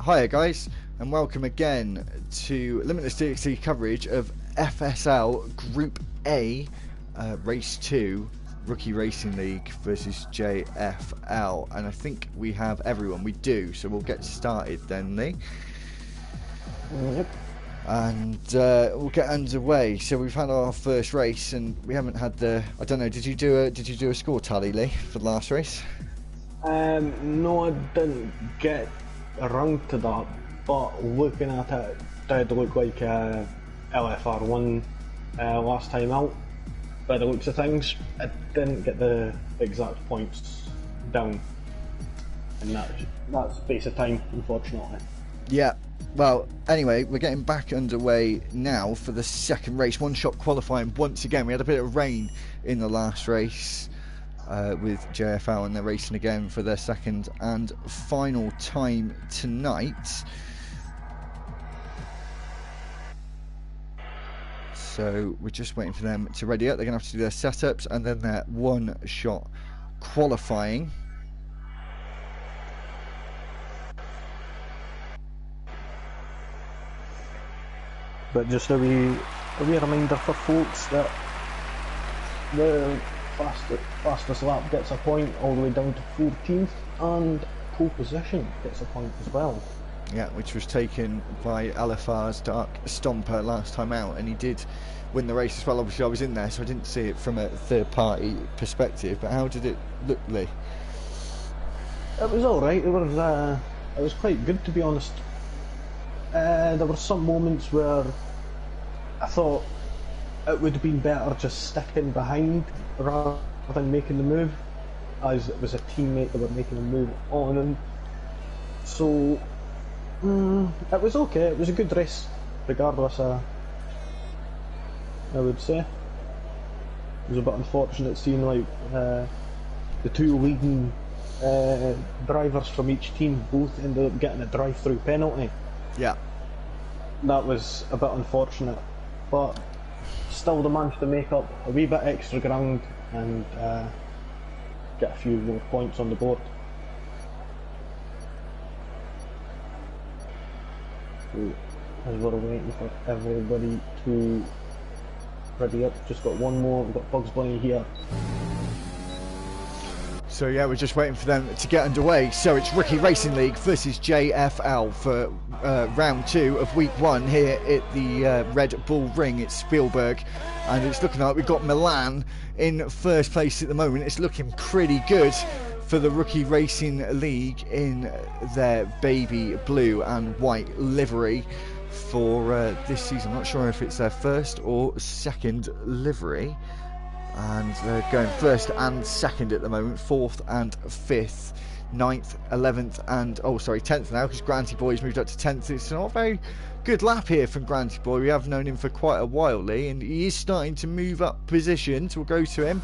Hiya guys, and welcome again to Limitless Dxt coverage of FSL Group A, Race 2, Rookie Racing League versus JFL. And I think we have everyone, we do, so we'll get started then, Lee. Yep. And we'll get underway. So we've had our first race, and we haven't had the. I don't know. Did you do a score tally, Lee, for the last race? No, I didn't get around to that. But looking at it, it did look like LFR won last time out. By the looks of things, I didn't get the exact points down, and that's base of time, unfortunately. Yeah. Well, anyway, we're getting back underway now for the second race. One-shot qualifying once again. We had a bit of rain in the last race with JFL, and they're racing again for their second and final time tonight. So we're just waiting for them to ready up. They're going to have to do their setups and then their one-shot qualifying. But just a wee reminder for folks that the fastest lap gets a point all the way down to 14th, and pole position gets a point as well. Yeah, which was taken by LFR's Dark Stomper last time out, and he did win the race as well. Obviously I was in there, so I didn't see it from a third party perspective, but how did it look, Lee? It was alright. It was quite good, to be honest. There were some moments where I thought it would have been better just sticking behind rather than making the move, as it was a teammate that were making a move on him. So it was okay. It was a good race, regardless. I would say it was a bit unfortunate seeing like the two leading drivers from each team both ended up getting a drive-through penalty. Yeah, that was a bit unfortunate, but still they managed to make up a wee bit extra ground and get a few more points on the board. So, as we're waiting for everybody to ready up, just got one more. We've got Bugs Bunny here. So yeah, we're just waiting for them to get underway. So it's Rookie Racing League versus JFL for round 2 of week 1 here at the Red Bull Ring at Spielberg, and it's looking like we've got Milan in first place at the moment. It's looking pretty good for the Rookie Racing League in their baby blue and white livery for this season. I'm not sure if it's their first or second livery. And they're going first and second at the moment, 4th and 5th, 9th, 11th and 10th now, because Granty Boy's moved up to 10th. It's not a very good lap here from Granty Boy. We have known him for quite a while, Lee, and he is starting to move up positions. We'll go to him.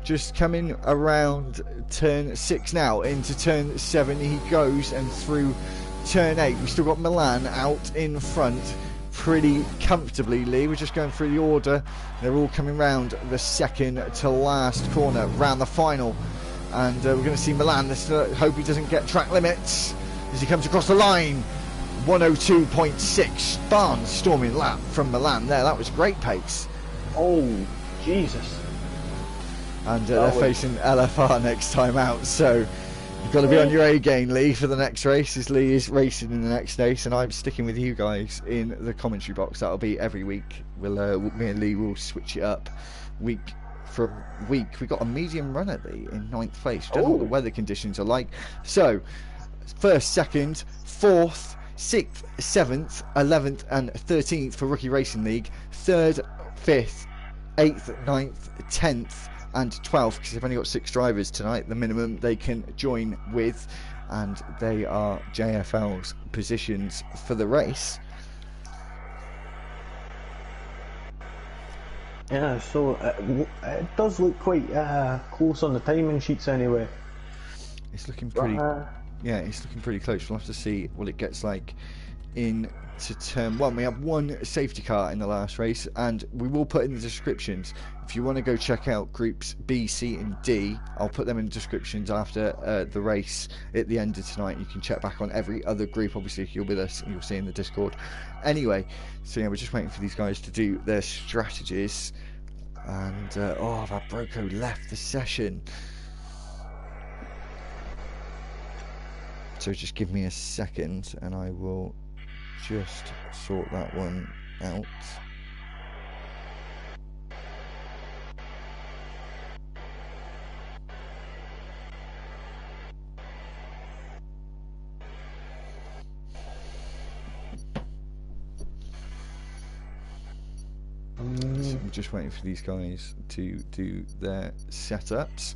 Just coming around turn 6 now, into turn 7 he goes, and through turn 8 we've still got Milan out in front pretty comfortably, Lee. We're just going through the order. They're all coming round the second to last corner, round the final, and we're going to see Milan. Let's hope he doesn't get track limits as he comes across the line. 102.6, barnstorming lap from Milan there. That was great pace. Oh Jesus. And they're facing LFR next time out, so you've got to be on your A game, Lee, for the next race, as Lee is racing in the next race, and I'm sticking with you guys in the commentary box. That'll be every week. Me and Lee will switch it up week from week. We got a medium runner, Lee, in 9th place. Don't know what the weather conditions are like. So, 1st, 2nd, 4th, 6th, 7th, 11th and 13th for Rookie Racing League. 3rd, 5th, 8th, 9th, 10th and 12th, because they've only got 6 drivers tonight, the minimum they can join with, and they are JFL's positions for the race. Yeah, so it does look quite close on the timing sheets anyway. It's looking pretty yeah, it's looking pretty close. We'll have to see what it gets like into turn 1. We have 1 safety car in the last race, and we will put in the descriptions if you want to go check out groups B, C and D. I'll put them in the descriptions after the race at the end of tonight. You can check back on every other group. Obviously, if you're with us, you'll see in the Discord. Anyway, so yeah, we're just waiting for these guys to do their strategies. And oh, that Broco left the session. So just give me a second and I will just sort that one out. So we're just waiting for these guys to do their setups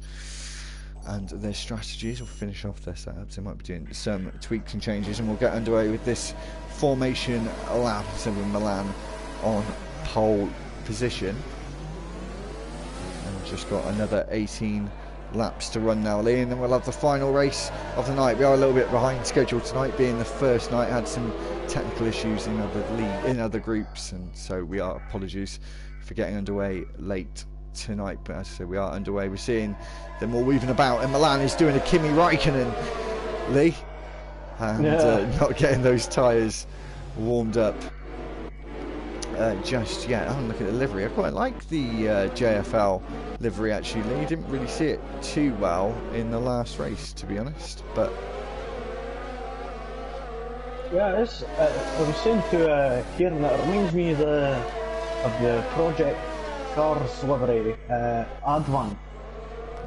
and their strategies. We'll finish off their setups. They might be doing some tweaks and changes, and we'll get underway with this formation lap. So with Milan on pole position, and we've just got another 18 laps to run now, Lee, and then we'll have the final race of the night. We are a little bit behind schedule tonight, being the first night. Had some technical issues in other groups, and so we are apologies for getting underway late tonight, but as I said, we are underway. We're seeing them all weaving about, and Milan is doing a Kimi Räikkönen, Lee, and not getting those tyres warmed up just yet. Oh, look at the livery. I quite like the JFL livery actually, Lee. You didn't really see it too well in the last race, to be honest, but yeah, it is. I was saying to Kieran that it reminds me of the Project Cars livery, Advan,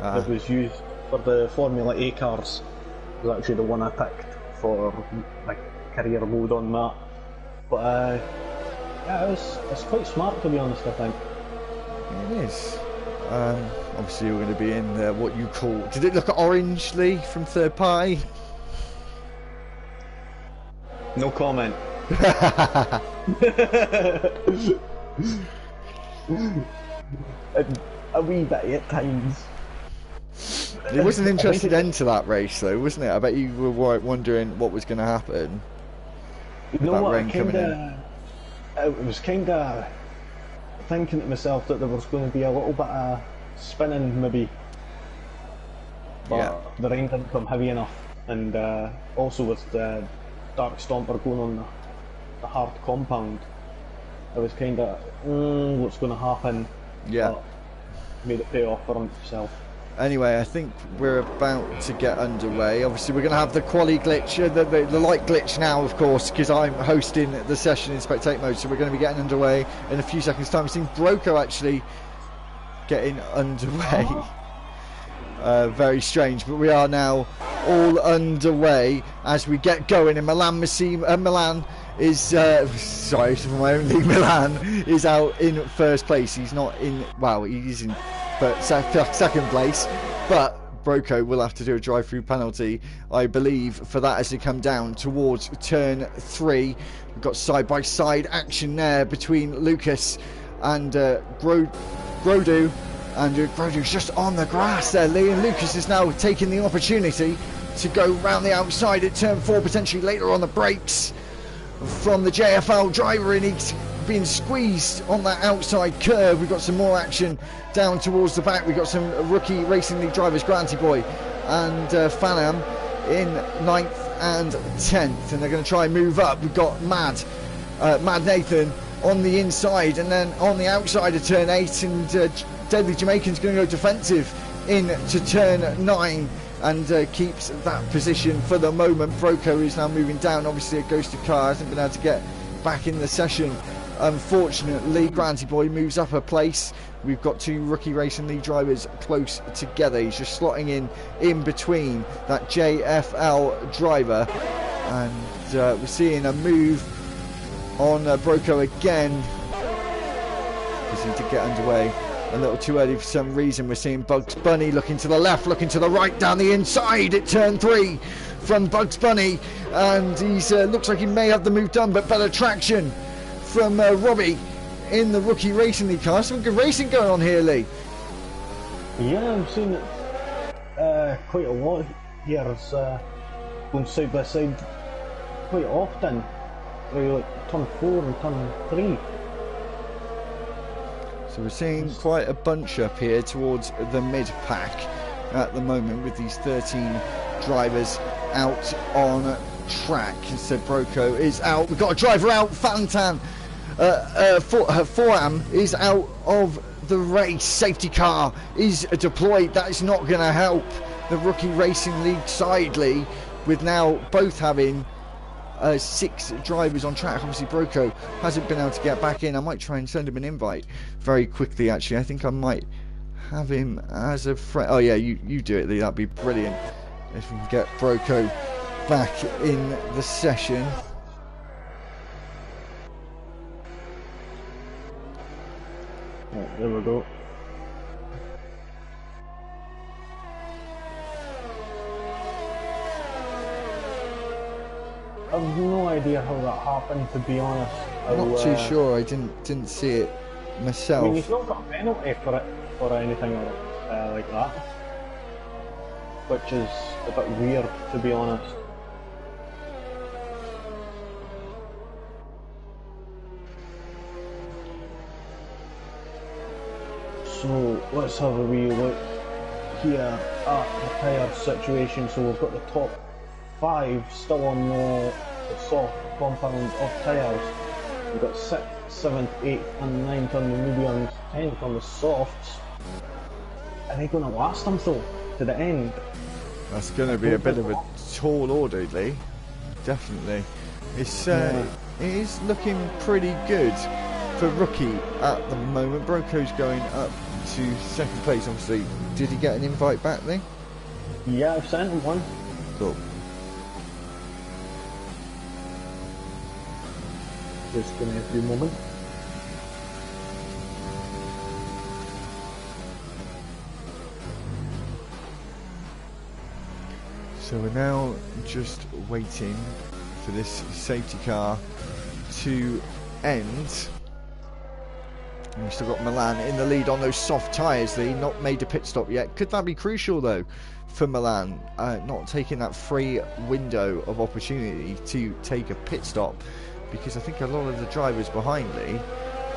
that was used for the Formula A cars. It was actually the one I picked for my career mode on that. But yeah, it's quite smart, to be honest, I think. It is. Obviously you're going to be in what you call... Did it look orange, Lee, from third party? No comment. A wee bit at times. It was an interesting end to that race, though, wasn't it? I bet you were wondering what was going to happen. You know what? I was kind of thinking to myself that there was going to be a little bit of spinning, maybe. But yeah, the rain didn't come heavy enough, and also with the Dark Stomper going on the hard compound, I was kind of, what's going to happen? Yeah. But made it pay off for himself. Anyway, I think we're about to get underway. Obviously, we're going to have the quali glitch, the light glitch now, of course, because I'm hosting the session in spectate mode. So we're going to be getting underway in a few seconds' time. We've seen Broco actually getting underway. Very strange, but we are now all underway as we get going. And Milan is sorry for my own league. Milan is out in first place. He's not in. Well, he's in, but second place. But Broco will have to do a drive-through penalty, I believe, for that as they come down towards turn 3. We've got side-by-side action there between Lucas and Grodu. And Grodu's just on the grass there, Lee, and Lucas is now taking the opportunity to go round the outside at turn 4, potentially later on the brakes from the JFL driver, and he's being squeezed on that outside curve. We've got some more action down towards the back. We've got some rookie Racing League drivers, Granty Boy and Fanam in 9th and 10th, and they're going to try and move up. We've got Mad Nathan on the inside, and then on the outside of turn 8, and Deadly Jamaican's going to go defensive into turn 9 and keeps that position for the moment. Broco is now moving down. Obviously a Ghost of Car hasn't been able to get back in the session, unfortunately. Granty Boy moves up a place. We've got 2 rookie Racing League drivers close together. He's just slotting in between that JFL driver, and we're seeing a move on Broco again, because he did get underway a little too early for some reason. We're seeing Bugs Bunny looking to the left, looking to the right, down the inside at turn 3 from Bugs Bunny, and he's looks like he may have the move done, but better traction from Robbie in the rookie Racing League car. Some good racing going on here, Lee. Yeah, I'm seeing it quite a lot here. As going side by side quite often through like turn 4 and turn 3. So we're seeing quite a bunch up here towards the mid-pack at the moment with these 13 drivers out on track. So Broco is out. We've got a driver out. Fantan Foram is out of the race. Safety car is deployed. That is not going to help the Rookie Racing League sidely, with now both having 6 drivers on track. Obviously Broco hasn't been able to get back in. I might try and send him an invite very quickly actually. I think I might have him as a friend. Oh yeah, you do it Lee, that'd be brilliant if we can get Broco back in the session. Oh, there we go. I've no idea how that happened, to be honest. I'm not too sure. I didn't see it myself. I mean, he's not got a penalty for it or anything like that, which is a bit weird, to be honest. So let's have a wee look here at the tyre situation. So we've got the top 5 still on the soft compound of tyres. We've got 6th, 7th, 8th and 9th on the mediums, 10th on the softs. Are they going to last them though to the end? That's going to be a bit of a tall order, Lee. Definitely. It is looking pretty good for Rookie at the moment. Broco's going up to 2nd place. Obviously, did he get an invite back, Lee? Yeah, I've sent him one. Cool. Just give me a few moments. So we're now just waiting for this safety car to end. And we've still got Milan in the lead on those soft tyres. Lee, not made a pit stop yet. Could that be crucial though for Milan, not taking that free window of opportunity to take a pit stop? Because I think a lot of the drivers behind Lee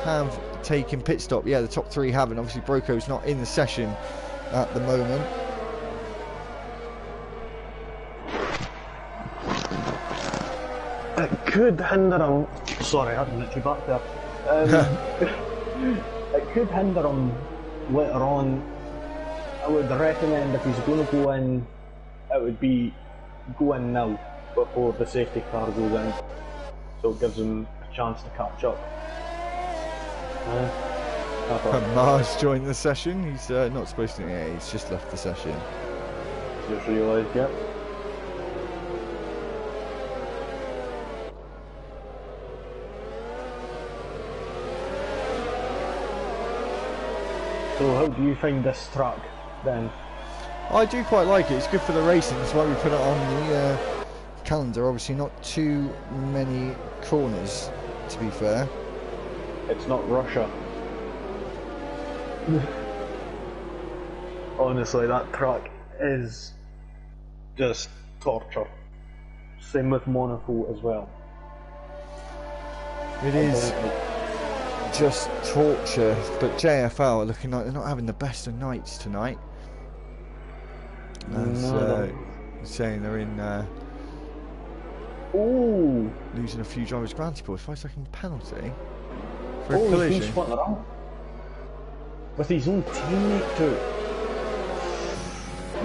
have taken pit stop. Yeah, the top 3 haven't. Obviously Broco's not in the session at the moment. It could hinder him. Sorry, I had to nip you back there. It could hinder him later on. I would recommend if he's going to go in, it would be go in now before the safety car goes in, so it gives him a chance to catch up. Mars joined the session. He's not supposed to. Yeah, he's just left the session. Just realised, yeah. So how do you find this track then? I do quite like it. It's good for the racing. That's why we put it on the calendar. Obviously not too many corners, to be fair. It's not Russia. Honestly, that track is just torture. Same with Monaco as well. It is just torture, but JFL are looking like they're not having the best of nights tonight. As saying they're in losing a few drivers. Granted, 5-second penalty for a collision. He's spun around with his own teammate too.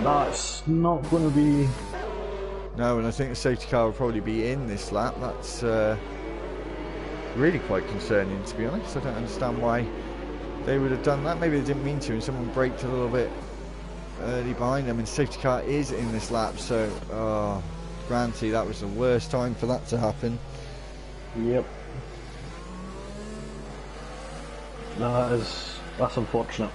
That's not going to be. No, and I think the safety car will probably be in this lap. That's really quite concerning, to be honest. I don't understand why they would have done that. Maybe they didn't mean to, and someone braked a little bit early behind them, and safety car is in this lap, so granted, that was the worst time for that to happen. Yep. No, that's unfortunate.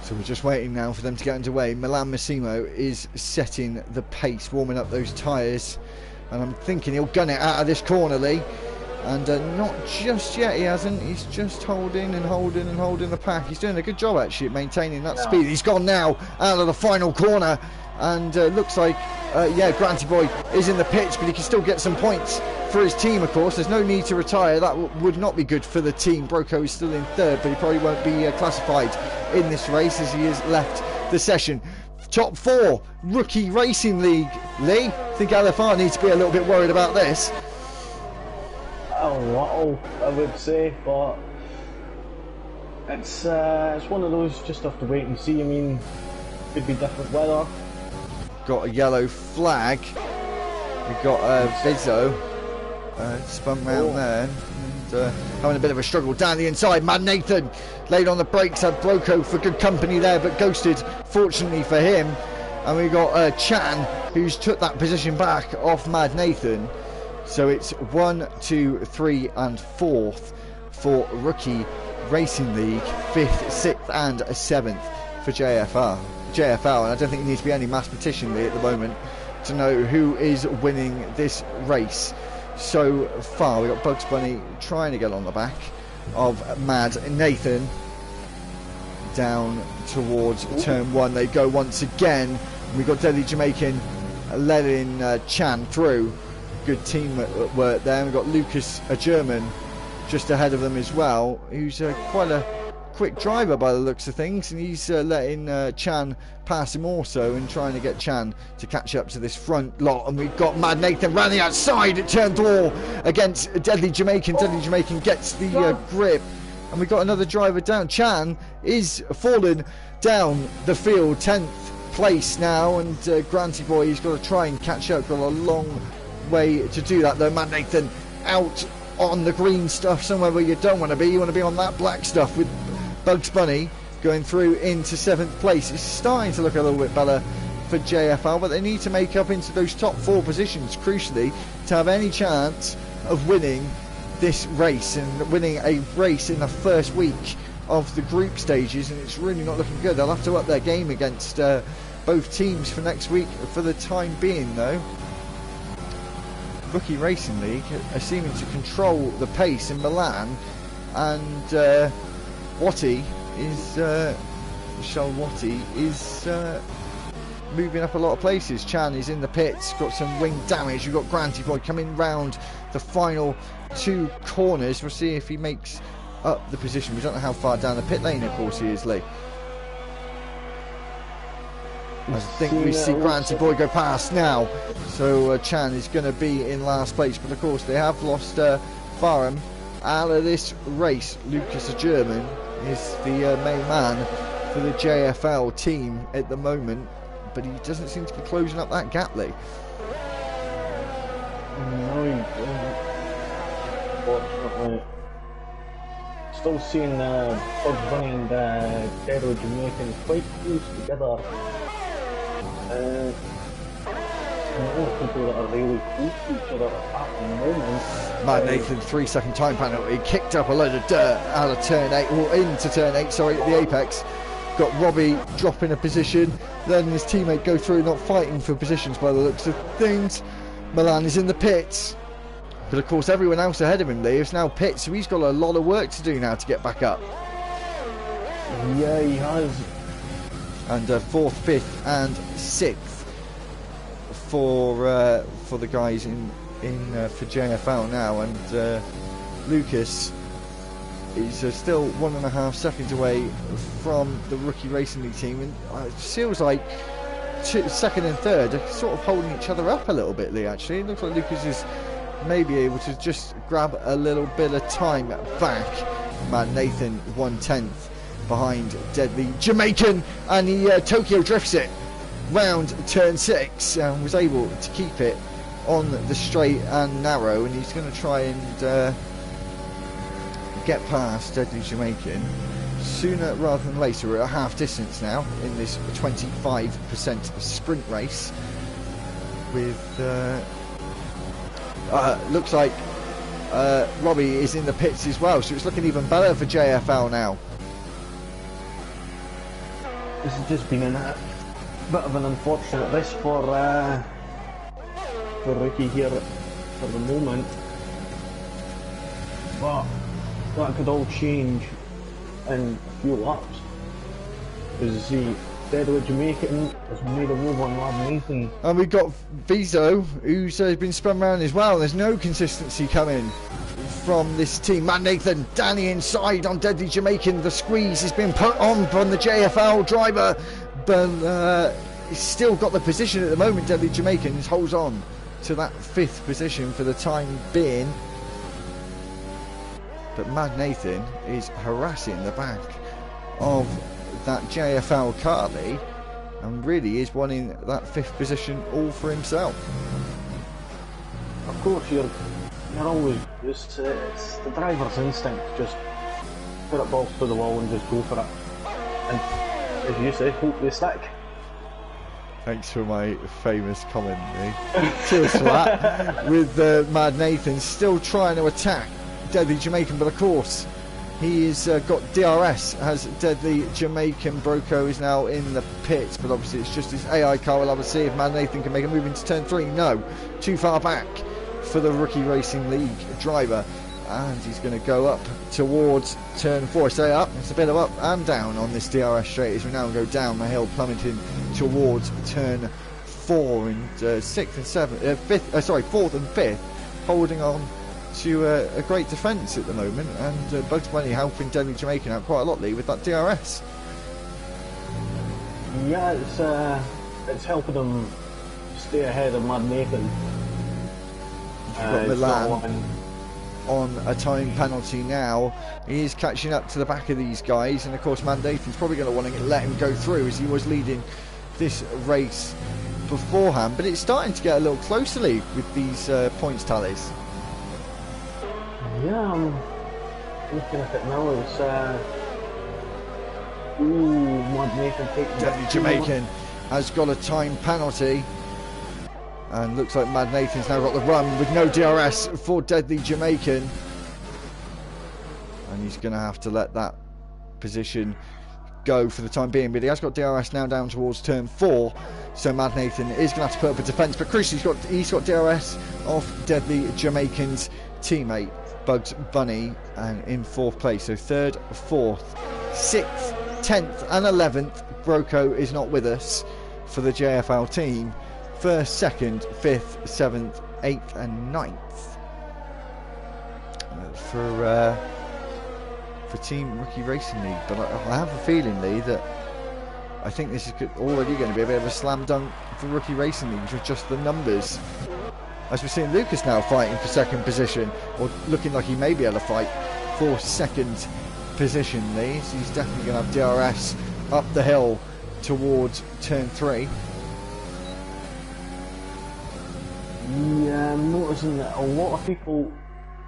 So So we're just waiting now for them to get underway. Milan Massimo is setting the pace, warming up those tyres, and I'm thinking he'll gun it out of this corner, Lee. And not just yet, he hasn't. He's just holding and holding and holding the pack. He's doing a good job actually at maintaining that speed. He's gone now out of the final corner, and looks like yeah, Granty Boy is in the pits, but he can still get some points for his team, of course. There's no need to retire. That would not be good for the team. Broco is still in third, but he probably won't be classified in this race as he has left the session. Top 4 Rookie Racing League. Lee, I think LFR needs to be a little bit worried about this. A little, I would say, but it's one of those, just have to wait and see. I mean, could be different weather. Got a yellow flag. We've got Vizzo spun round there and having a bit of a struggle down the inside. Mad Nathan laid on the brakes, had Broco for good company there, but ghosted fortunately for him. And we got Chan, who's took that position back off Mad Nathan. So it's 1, 2, 3 and 4th for Rookie Racing League, 5th, 6th and 7th for JFL. And I don't think it needs to be any mathematician at the moment to know who is winning this race. So far we've got Bugs Bunny trying to get on the back of Mad Nathan down towards turn 1. They go once again. We've got Deadly Jamaican letting Chan through. Good team work there. We've got Lucas, a German, just ahead of them as well, who's quite a quick driver by the looks of things, and he's letting Chan pass him also and trying to get Chan to catch up to this front lot. And we've got Mad Nathan running outside at turn 4 against Deadly Jamaican. Deadly Jamaican gets the grip, and we've got another driver down. Chan is falling down the field, 10th place now, and Granty Boy, he's got to try and catch up. Got a long way to do that though. Mad Nathan out on the green stuff, somewhere where you don't want to be. You want to be on that black stuff, with Bugs Bunny going through into 7th place. It's starting to look a little bit better for JFL, but they need to make up into those top 4 positions crucially to have any chance of winning this race and winning a race in the first week of the group stages, and it's really not looking good. They'll have to up their game against both teams for next week for the time being though. Rookie Racing League are seeming to control the pace in Milan, and Watty is Michelle Watty is moving up a lot of places. Chan is in the pits, got some wing damage. You've got Granty Boy coming round the final 2 corners. We'll see if he makes up the position. We don't know how far down the pit lane of course he is, Lee. I think we see Granty Boy go past now, so Chan is going to be in last place, but of course they have lost Farham out of this race. Lucas, a German, is the main man for the JFL team at the moment, but he doesn't seem to be closing up that gap, Lee. No, he doesn't. Fortunately. Still seeing Bugs Bunny and Deadly Jamaican quite close together. And all people that are really close to each other at the moment. Mad Nathan, 3-second time penalty, kicked up a load of dirt out of turn 8, or into turn 8, sorry, at the apex. Got Robbie dropping a position, letting his teammate go through, not fighting for positions by the looks of things. Milan is in the pits, but of course everyone else ahead of him, Lee, is now pit, so he's got a lot of work to do now to get back up. Yeah, he has. And 4th, 5th and 6th for the guys in for JFL now, and Lucas is still 1.5 seconds away from the Rookie Racing League team, and it feels like 2nd and 3rd are sort of holding each other up a little bit, Lee. Actually, it looks like Lucas is maybe able to just grab a little bit of time back. Man, Nathan 1/10 behind Deadly Jamaican, and he Tokyo drifts it round turn 6 and was able to keep it on the straight and narrow, and he's going to try and get past Deadly Jamaican sooner rather than later. We're at half distance now in this 25% sprint race with looks like Robbie is in the pits as well, so it's looking even better for JFL now. this has just been a bit of an unfortunate race for Ricky here for the moment, but that could all change in a few laps. As the Deadwood Jamaican has made a move on Lad Nathan. And we've got Vizo, who's been spun around as well. There's no consistency coming from this team. Mad Nathan, Danny inside on Deadly Jamaican. The squeeze has been put on from the JFL driver, but he's still got the position at the moment. Deadly Jamaican holds on to that 5th position for the time being. But Mad Nathan is harassing the back of that JFL Carly and really is wanting that 5th position all for himself. Of course, you're always, it's the driver's instinct, just put it balls to the wall and just go for it. And as you say, hope they stick. Thanks for my famous comment, cheers for that. With Mad Nathan still trying to attack Deadly Jamaican, but of course he's got DRS as Deadly Jamaican. Broco is now in the pits, but obviously it's just his AI car. We'll have to see if Mad Nathan can make a move into turn 3. No, too far back for the Rookie Racing League driver, and he's going to go up towards turn 4. Stay up, it's a bit of up and down on this DRS straight as we now go down the hill, plummeting towards turn 4 and 6th and 7th, 4th and 5th, holding on to a great defence at the moment, and Bugs Bunny helping Deadly Jamaican out quite a lot, Lee, with that DRS. Yeah, it's helping them stay ahead of Mad Nathan. You've got Milan on a time penalty now. He is catching up to the back of these guys, and of course Mad Nathan's probably going to want to let him go through as he was leading this race beforehand, but it's starting to get a little closer, Lee, with these points tallies. Yeah, I'm looking at it now. It's Mad Nathan taking Deadly Jamaican has got a time penalty, and looks like Mad Nathan's now got the run with no DRS for Deadly Jamaican, and he's going to have to let that position go for the time being, but he has got DRS now down towards turn 4, so Mad Nathan is going to have to put up a defence, but crucially he's got DRS off Deadly Jamaican's teammate Bugs Bunny, and in 4th place. So 3rd, 4th, 6th, 10th and 11th. Broco is not with us for the JFL team. 1st, 2nd, 5th, 7th, 8th and 9th for Team Rookie Racing League. But I have a feeling, Lee, that I think this is already going to be a bit of a slam dunk for Rookie Racing League with just the numbers. As we're seeing Lucas now fighting for 2nd position, or looking like he may be able to fight for 2nd position, Lee. So he's definitely going to have DRS up the hill towards turn 3. Yeah, I'm noticing that a lot of people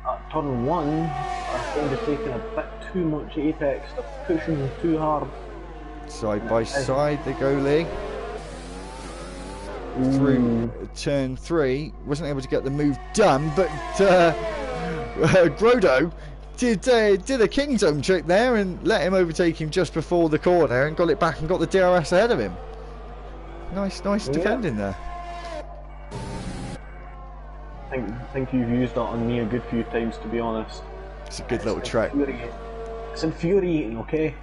at turn 1 are kind of taking a bit too much apex, they're pushing too hard. Side by side they go, Lee. Through turn 3, wasn't able to get the move done, but Grodo did a King's Own trick there and let him overtake him just before the corner and got it back and got the DRS ahead of him. Nice defending there. I think you've used that on me a good few times, to be honest. It's a good little trick. It's infuriating, okay?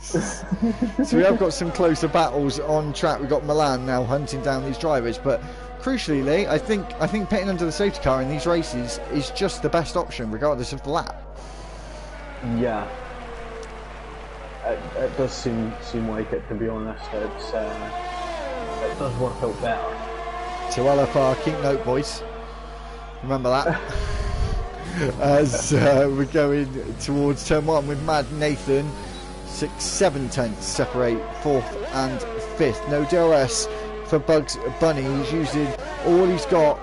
So we have got some closer battles on track. We've got Milan now hunting down these drivers, but crucially, Lee, I think pitting under the safety car in these races is just the best option regardless of the lap. Yeah, it does seem like it, to be honest. It does work out better. So LFR, keep note, boys, remember that. As we're going towards turn 1 with Mad Nathan. 6-7 tenths separate 4th and 5th. No DRS for Bugs Bunny. He's using all he's got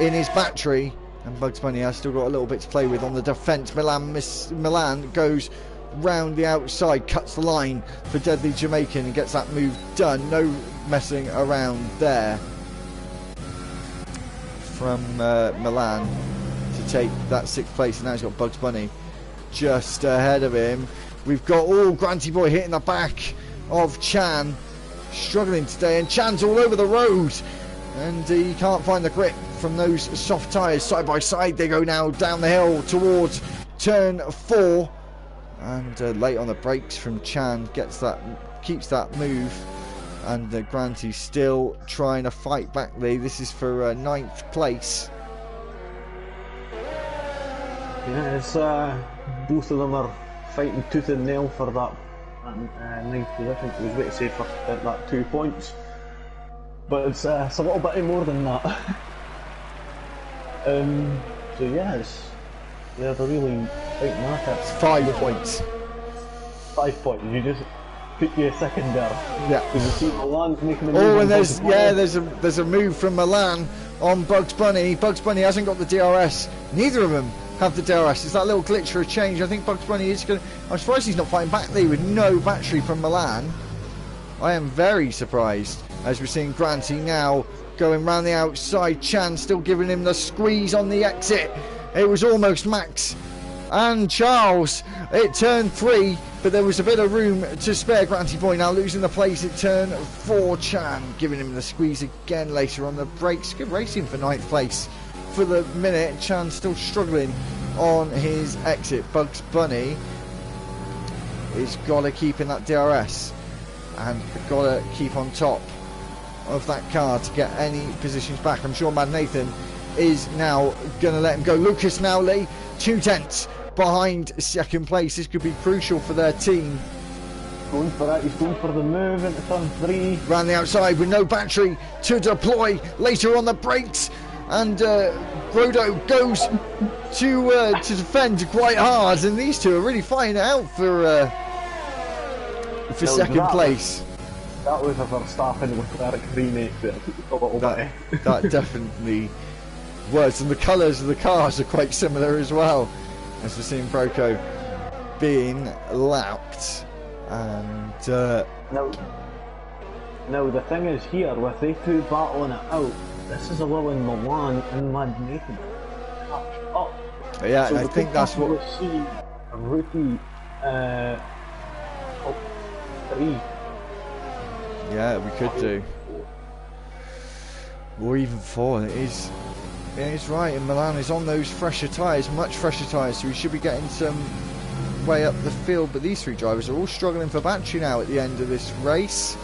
in his battery, and Bugs Bunny has still got a little bit to play with on the defence. Milan goes round the outside, cuts the line for Deadly Jamaican and gets that move done. No messing around there from Milan to take that 6th place, and now he's got Bugs Bunny just ahead of him. We've got Granty Boy hitting the back of Chan. Struggling today, and Chan's all over the road, and he can't find the grip from those soft tyres. Side by side they go now down the hill towards turn 4, and late on the brakes from Chan, keeps that move, and Granty still trying to fight back. This is for 9th place. Yeah, it's both of them are fighting tooth and nail for that 9th position. I was waiting to say for that 2 points, but it's a little bit more than that. So yeah, they're really fighting at it. It's 5 points. 5 points. You just put you a second there. Yeah. Because you see Milan's making a move. Oh, and there's a move from Milan on Bugs Bunny. Bugs Bunny hasn't got the DRS. Neither of them have the DRS. It's that little glitch for a change. I think Bugs Bunny is going to... I'm surprised he's not fighting back there with no battery from Milan. I am very surprised, as we're seeing Granty now going round the outside. Chan still giving him the squeeze on the exit. It was almost Max and Charles at turn 3, but there was a bit of room to spare. Granty boy now losing the place at turn 4. Chan giving him the squeeze again later on the brakes. Good racing for 9th place for the minute. Chan still struggling on his exit. Bugs Bunny is got to keep in that DRS and got to keep on top of that car to get any positions back. I'm sure Mad Nathan is now going to let him go. Lucas now, Lee, 2 tenths behind 2nd place. This could be crucial for their team. Going for that, he's going for the move into turn 3. Round the outside with no battery to deploy. Later on the brakes, and Brodo goes to defend quite hard, and these two are really fighting it out for 2nd place. That was a Verstappen with Eric remake that definitely was, and the colours of the cars are quite similar as well, as we're seeing Broco being lapped. And now the thing is here, with they two battling it out, this is allowing Milan and Mad Nathan to catch up. Yeah, so and I think that's what we'll see a rookie top 3. Yeah, we could do, or even 4. It is right, and Milan is on those fresher tyres, much fresher tyres, so we should be getting some way up the field. But these 3 drivers are all struggling for battery now at the end of this race,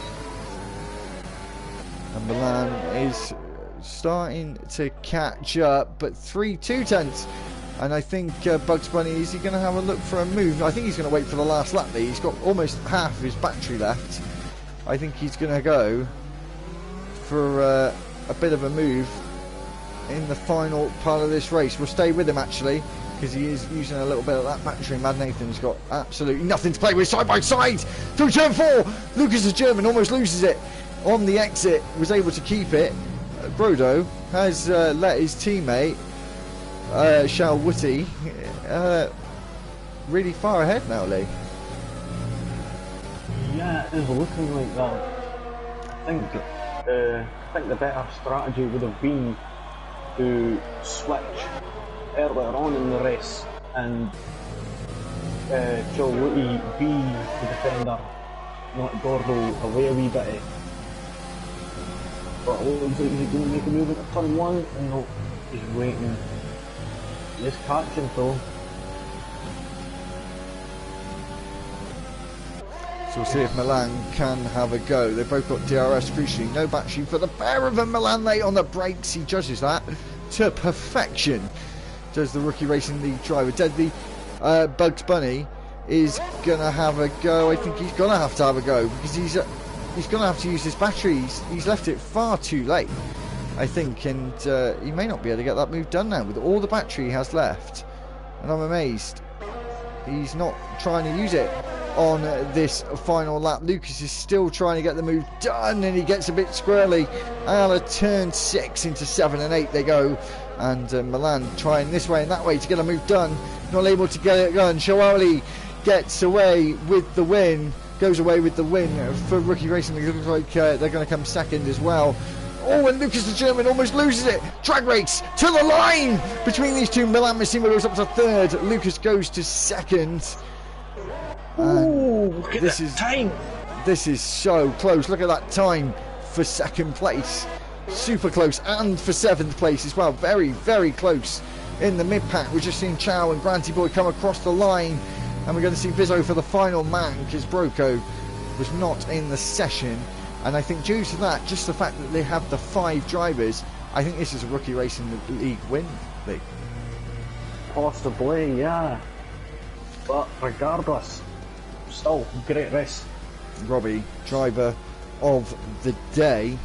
and Milan is starting to catch up, but 2 tenths. And I think Bugs Bunny, is he going to have a look for a move? I think he's going to wait for the last lap. He's got almost half of his battery left. I think he's going to go for a bit of a move in the final part of this race. We'll stay with him actually, because he is using a little bit of that battery. Mad Nathan's got absolutely nothing to play with. Side by side through turn 4. Lucas the German almost loses it on the exit, was able to keep it. Brodo has let his teammate Shal Wooty really far ahead now, Lee. Yeah, it is looking like that. I think the better strategy would have been to switch earlier on in the race and Wooty be the defender, not Gordo away a wee bit. But it looks like he's going to make a move at turn 1. No, he's waiting. He's catching though. So we'll see if Milan can have a go. They've both got DRS, crucially no battery for the pair of them. Milan late on the brakes. He judges that to perfection. Does the Rookie Racing League driver. Deadly Bugs Bunny is going to have a go. I think he's going to have a go, because he's going to have to use his battery. He's left it far too late, I think, and he may not be able to get that move done now with all the battery he has left. And I'm amazed he's not trying to use it on this final lap. Lucas is still trying to get the move done, and he gets a bit squirrely out of turn 6 into 7 and 8 they go, and Milan trying this way and that way to get a move done, not able to get it done. Shawali gets away with the win, goes away with the win for Rookie Racing. It looks like they're going to come second as well. Oh, and Lucas the German almost loses it. Drag race to the line between these two. Milan Massimo goes up to 3rd. Lucas goes to 2nd. Ooh, look at this time. This is so close. Look at that time for second place. Super close. And for 7th place as well. Very, very close. In the mid-pack, we're just seeing Chow and Granty Boy come across the line. And we're going to see Vizzo for the final man, because Broco was not in the session. And I think due to that, just the fact that they have the 5 drivers, I think this is a Rookie Racing League win. Possibly, yeah. But regardless, still great race. Robbie, driver of the day.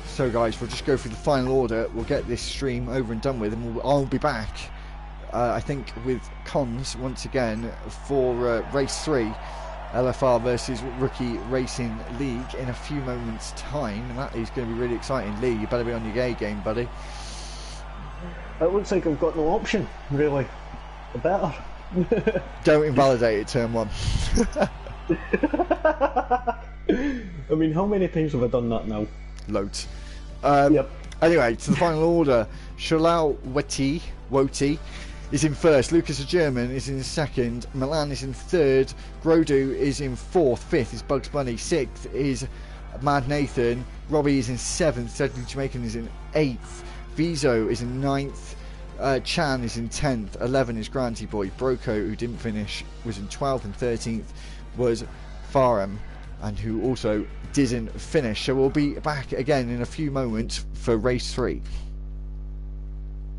So guys, we'll just go through the final order. We'll get this stream over and done with, and I'll be back, I think, with cons once again for race 3, LFR versus Rookie Racing League, in a few moments' time, and that is going to be really exciting. Lee, you better be on your A game, buddy. It looks like I've got no option, really. The better. Don't invalidate it, turn 1. I mean, how many times have I done that now? Loads. Yep. Anyway, to the final order. Shalal Woti is in first. Lucas the German is in second. Milan is in third. Grodu is in fourth. Fifth is Bugs Bunny. Sixth is Mad Nathan. Robbie is in seventh. Deadly Jamaican is in eighth. Vizo is in ninth. Chan is in 10th. 11 is Granty Boy. Broco, who didn't finish, was in 12th, and 13th was Farham, and who also didn't finish. So we'll be back again in a few moments for race 3.